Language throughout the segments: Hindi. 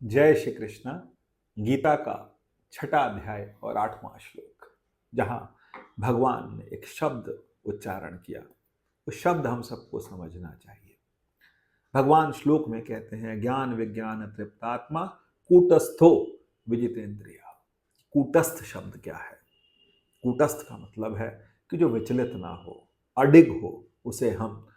जय श्री कृष्णा। गीता का छठा अध्याय और 8वां श्लोक, जहां भगवान ने एक शब्द उच्चारण किया, उस शब्द हम सबको समझना चाहिए। भगवान श्लोक में कहते हैं, ज्ञान विज्ञान तृप्तात्मा कूटस्थो विजितेंद्रिया। कूटस्थ शब्द क्या है? कूटस्थ का मतलब है कि जो विचलित ना हो, अडिग हो, उसे हम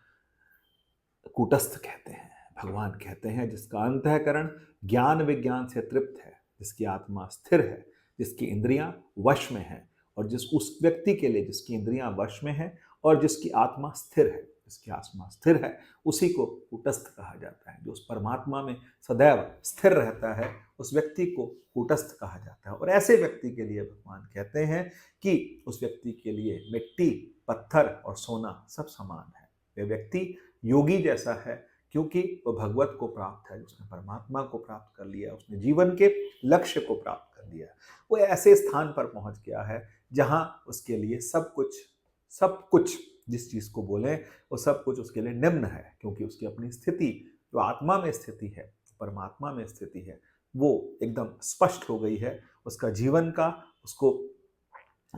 कूटस्थ कहते हैं। भगवान कहते हैं जिसका अंतःकरण ज्ञान विज्ञान से तृप्त है, जिसकी आत्मा स्थिर है, जिसकी इंद्रियां वश में हैं, और जिस उस व्यक्ति के लिए जिसकी इंद्रियां वश में हैं और जिसकी आत्मा स्थिर है, जिसकी आत्मा स्थिर है, उसी को कूटस्थ कहा जाता है। जो उस परमात्मा में सदैव स्थिर रहता है, उस व्यक्ति को कूटस्थ कहा जाता है। और ऐसे व्यक्ति के लिए भगवान कहते हैं कि उस व्यक्ति के लिए मिट्टी, पत्थर और सोना सब समान है। वे व्यक्ति योगी जैसा है, क्योंकि वह भगवत को प्राप्त है, उसने परमात्मा को प्राप्त कर लिया, उसने जीवन के लक्ष्य को प्राप्त कर लिया। वो ऐसे स्थान पर पहुंच गया है जहां उसके लिए सब कुछ जिस चीज को बोले वो सब कुछ उसके लिए निम्न है, क्योंकि उसकी अपनी स्थिति जो आत्मा में स्थिति है, परमात्मा में स्थिति है, वो एकदम स्पष्ट हो गई है। उसका जीवन का उसको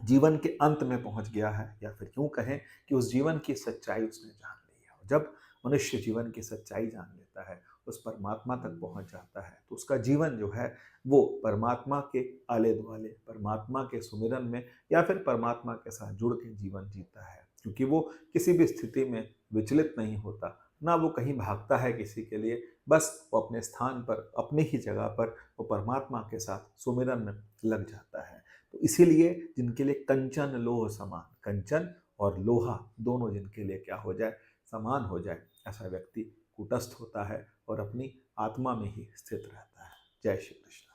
जीवन के अंत में पहुंच गया है, या फिर यूं कहें कि उस जीवन की सच्चाई उसने जान ली है। और जब मनुष्य जीवन की सच्चाई जान लेता है, उस परमात्मा तक पहुंच जाता है, तो उसका जीवन जो है वो परमात्मा के आले दुआले, परमात्मा के सुमिरन में, या फिर परमात्मा के साथ जुड़ के जीवन जीता है। क्योंकि वो किसी भी स्थिति में विचलित नहीं होता, ना वो कहीं भागता है किसी के लिए, बस वो अपने स्थान पर, अपनी ही जगह पर वो परमात्मा के साथ सुमिरन में लग जाता है। तो इसीलिए जिनके लिए कंचन लोह समान, कंचन और लोहा दोनों जिनके लिए क्या हो जाए, समान हो जाए, ऐसा व्यक्ति कूटस्थ होता है और अपनी आत्मा में ही स्थित रहता है। जय श्री कृष्ण।